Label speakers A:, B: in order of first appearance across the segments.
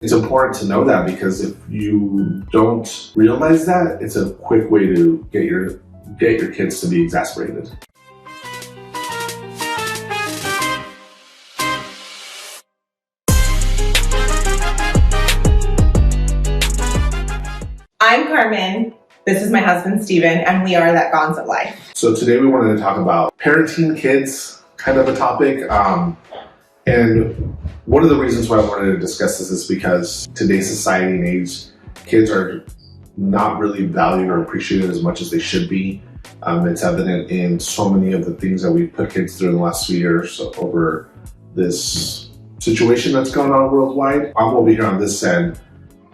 A: It's important to know that, because if you don't realize that, it's a quick way to get your kids to be exasperated.
B: I'm Carmen. This is my husband, Steven, and we are That Gonzo Life.
A: So today we wanted to talk about parenting kids, kind of a topic. And one of the reasons why I wanted to discuss this is because today's society and age, kids are not really valued or appreciated as much as they should be. It's evident in so many of the things that we've put kids through in the last few years over this situation that's going on worldwide. I'm over here on this end,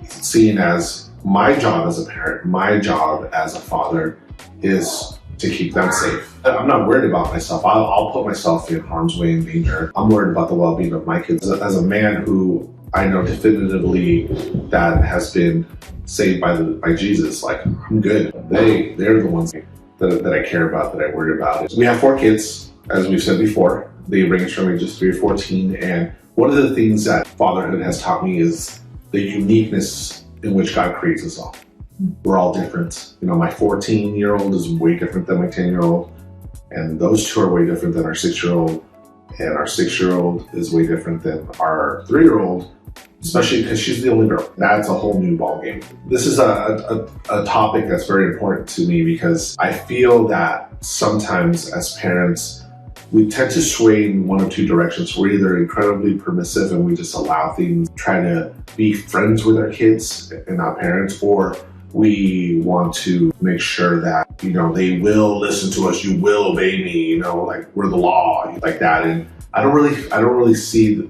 A: seeing as my job as a parent, my job as a father is to keep them safe. I'm not worried about myself. I'll put myself in harm's way and danger. I'm worried about the well-being of my kids. As a man who I know definitively that has been saved by Jesus, like, I'm good. They're the ones that I care about, that I worry about. We have 4 kids, as we've said before. They range from ages 3 to 14. And one of the things that fatherhood has taught me is the uniqueness in which God creates us all. We're all different. You know, my 14-year-old is way different than my 10-year-old, and those two are way different than our 6-year-old, and our 6-year-old is way different than our 3-year-old, especially because she's the only girl. That's a whole new ballgame. This is a topic that's very important to me, because I feel that sometimes as parents, we tend to sway in one of two directions. We're either incredibly permissive and we just allow things, try to be friends with our kids and not parents, or we want to make sure that, you know, they will listen to us, you will obey me, you know, like we're the law, like that. And I don't really see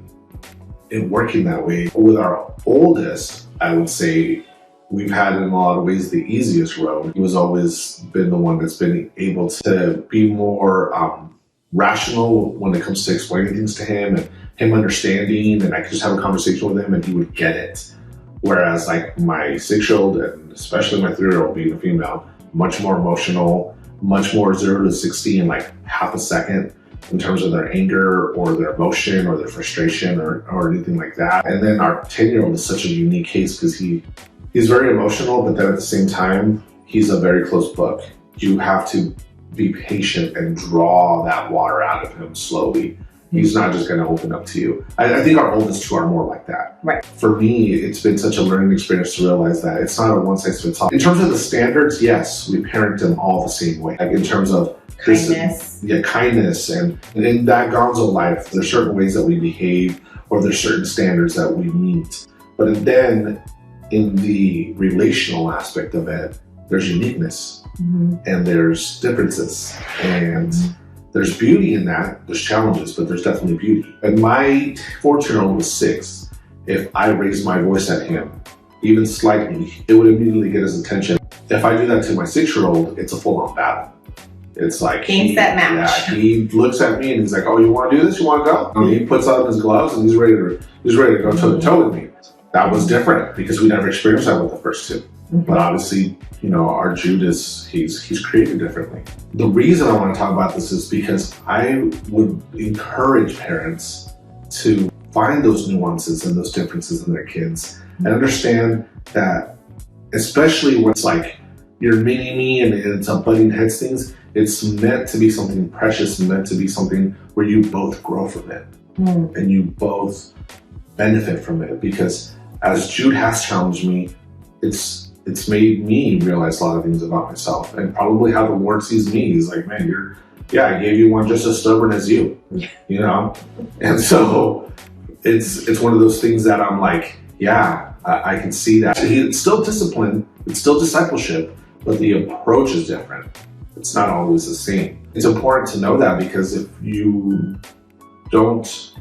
A: it working that way. With our oldest, I would say we've had in a lot of ways the easiest road. He was always been the one that's been able to be more rational when it comes to explaining things to him, and him understanding, and I could just have a conversation with him and he would get it. Whereas like my 6-year-old, and especially my 3-year-old being a female, much more emotional, much more 0 to 60 in like half a second in terms of their anger or their emotion or their frustration or anything like that. And then our 10-year-old is such a unique case because he's very emotional, but then at the same time, he's a very closed book. You have to be patient and draw that water out of him slowly. He's not just going to open up to you. I think our oldest two are more like that.
B: Right.
A: For me, it's been such a learning experience to realize that it's not a one-size-fits-all. In terms of the standards, yes, we parent them all the same way. Like in terms of
B: kindness.
A: Kindness. And in that Gonzo life, there's certain ways that we behave, or there's certain standards that we meet. But then in the relational aspect of it, there's uniqueness. And there's differences, and there's beauty in that. There's challenges, but there's definitely beauty. And my 14-year-old was 6. If I raised my voice at him, even slightly, it would immediately get his attention. If I do that to my 6-year-old, it's a full-on battle. It's like
B: game, set, match.
A: Yeah, he looks at me and he's like, "Oh, you want to do this? You want to go?" And he puts on his gloves and he's ready to go toe to toe with me. That was different because we never experienced that with the first two. But obviously, you know, our Judas, he's created differently. The reason I want to talk about this is because I would encourage parents to find those nuances and those differences in their kids and understand that, especially when it's like you're mini-me and it's a butting heads things, it's meant to be something precious, meant to be something where you both grow from it and you both benefit from it. Because as Jude has challenged me, it's made me realize a lot of things about myself, and probably how the Lord sees me. He's like, man, I gave you one just as stubborn as you, you know? And so it's one of those things that I'm like, yeah, I can see that. It's still discipline, it's still discipleship, but the approach is different. It's not always the same. It's important to know that, because if you don't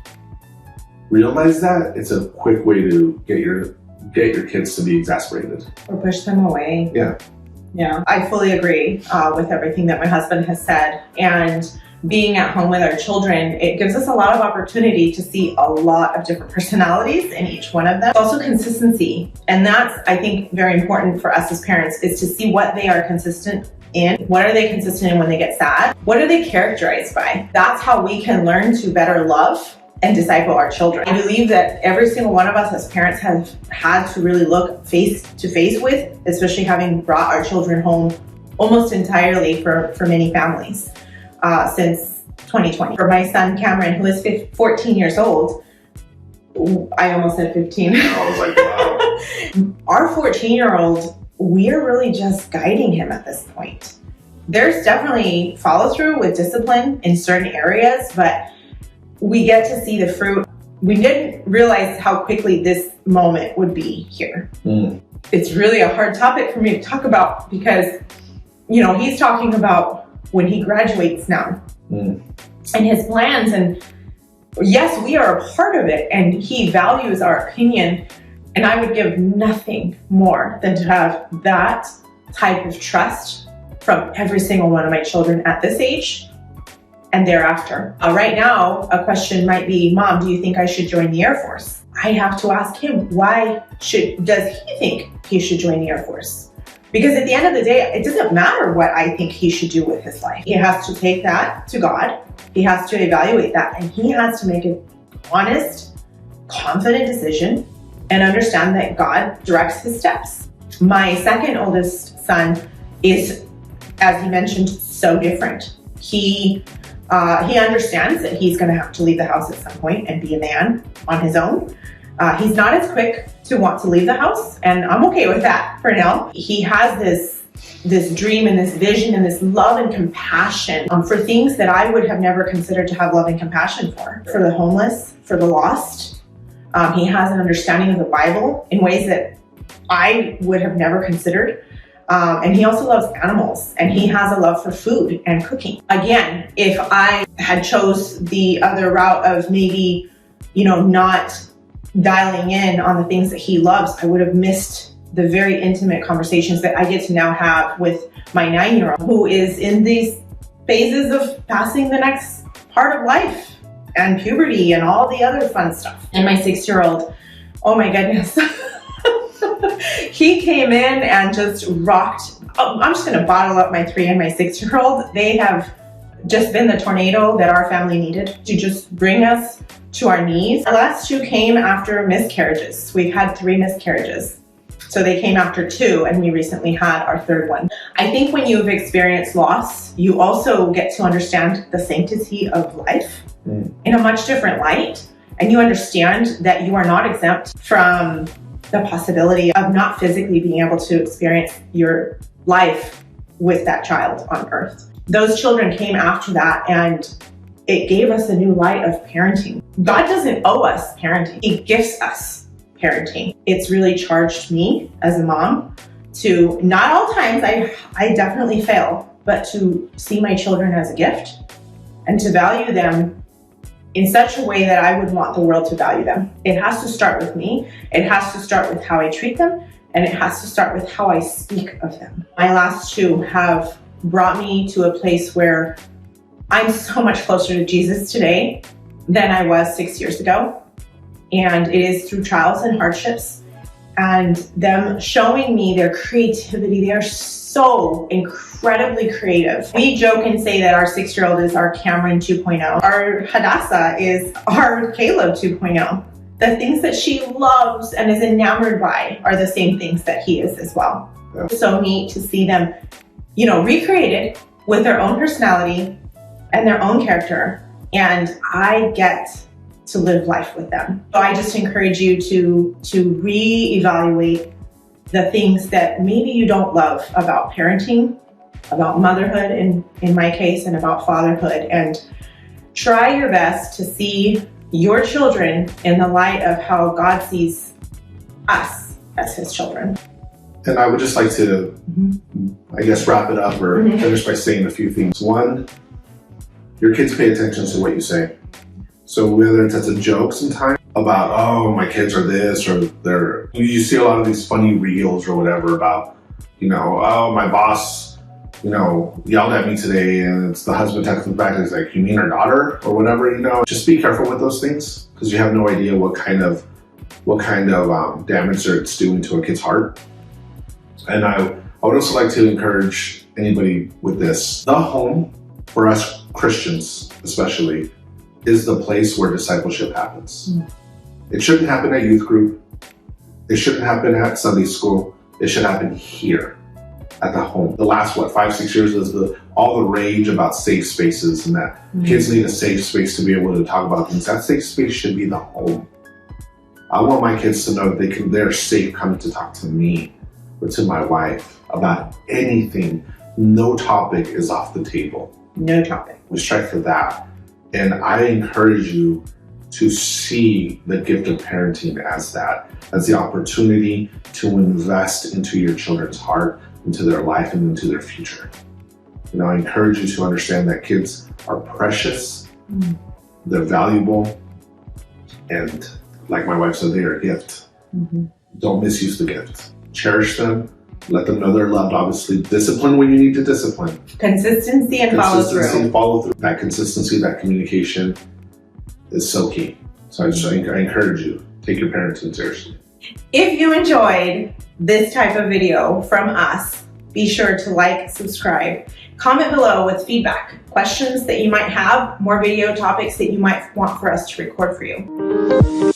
A: realize that, it's a quick way to get your kids to be exasperated.
B: Or push them away. Yeah, I fully agree with everything that my husband has said. And being at home with our children, it gives us a lot of opportunity to see a lot of different personalities in each one of them. Also consistency. And that's, I think, very important for us as parents, is to see what they are consistent in. What are they consistent in when they get sad? What are they characterized by? That's how we can learn to better love and disciple our children. I believe that every single one of us as parents have had to really look face to face with, especially having brought our children home almost entirely for many families since 2020. For my son Cameron, who is 14 years old, I almost said 15.
A: I was like, wow.
B: Our 14-year-old, we're really just guiding him at this point. There's definitely follow through with discipline in certain areas, but we get to see the fruit. We didn't realize how quickly this moment would be here. It's really a hard topic for me to talk about because, you know, he's talking about when he graduates now and his plans. And yes, we are a part of it and he values our opinion. And I would give nothing more than to have that type of trust from every single one of my children at this age and thereafter. Right now, a question might be, Mom, do you think I should join the Air Force? I have to ask him, why does he think he should join the Air Force? Because at the end of the day, it doesn't matter what I think he should do with his life. He has to take that to God. He has to evaluate that, and he has to make an honest, confident decision and understand that God directs his steps. My second oldest son is, as he mentioned, so different. He understands that he's going to have to leave the house at some point and be a man on his own. He's not as quick to want to leave the house, and I'm okay with that for now. He has this dream and this vision and this love and compassion for things that I would have never considered to have love and compassion for the homeless, for the lost. He has an understanding of the Bible in ways that I would have never considered. And he also loves animals, and he has a love for food and cooking. Again, if I had chose the other route of maybe, not dialing in on the things that he loves, I would have missed the very intimate conversations that I get to now have with my 9-year-old, who is in these phases of passing the next part of life and puberty and all the other fun stuff. And my 6-year-old, oh my goodness. He came in and just rocked. I'm just going to bottle up my 3 and my 6-year-old. They have just been the tornado that our family needed to just bring us to our knees. Our last 2 came after miscarriages. We've had 3 miscarriages. So they came after 2, and we recently had our 3rd one. I think when you've experienced loss, you also get to understand the sanctity of life in a much different light. And you understand that you are not exempt from the possibility of not physically being able to experience your life with that child on earth. Those children came after that, and it gave us a new light of parenting. God doesn't owe us parenting. He gifts us parenting. It's really charged me as a mom to, not all times, I definitely fail, but to see my children as a gift and to value them in such a way that I would want the world to value them. It has to start with me. It has to start with how I treat them, and it has to start with how I speak of them. My last 2 have brought me to a place where I'm so much closer to Jesus today than I was 6 years ago. And it is through trials and hardships and them showing me their creativity. They are so incredibly creative. We joke and say that our 6-year-old is our Cameron 2.0. Our Hadassah is our Caleb 2.0. The things that she loves and is enamored by are the same things that he is as well. Yeah. It's so neat to see them, recreated with their own personality and their own character. And I get to live life with them. So I just encourage you to reevaluate the things that maybe you don't love about parenting, about motherhood in my case, and about fatherhood, and try your best to see your children in the light of how God sees us as his children.
A: And I would just like to, wrap it up or finish by saying a few things. 1, your kids pay attention to what you say. So whether it's a joke sometimes about, oh, my kids are this, or you see a lot of these funny reels or whatever about, oh, my boss, yelled at me today, and it's the husband texting back and he's like, you mean our daughter or whatever, Just be careful with those things because you have no idea what kind of damage it's doing to a kid's heart. And I would also like to encourage anybody with this. The home, for us Christians especially, is the place where discipleship happens. It shouldn't happen at youth group. It shouldn't happen at Sunday school. It should happen here at the home. The last, 5-6 years was all the rage about safe spaces and that kids need a safe space to be able to talk about things. That safe space should be the home. I want my kids to know that they're safe coming to talk to me or to my wife about anything. No topic is off the table.
B: No topic.
A: We strive for that. And I encourage you to see the gift of parenting as that, as the opportunity to invest into your children's heart, into their life, and into their future. I encourage you to understand that kids are precious, they're valuable, and like my wife said, they are a gift. Don't misuse the gift. Cherish them. Let them know they're loved. Obviously, discipline when you need to discipline.
B: Consistency and follow through.
A: That consistency, that communication is so key. So I encourage you, take your parenting seriously.
B: If you enjoyed this type of video from us, be sure to like, subscribe, comment below with feedback, questions that you might have, more video topics that you might want for us to record for you.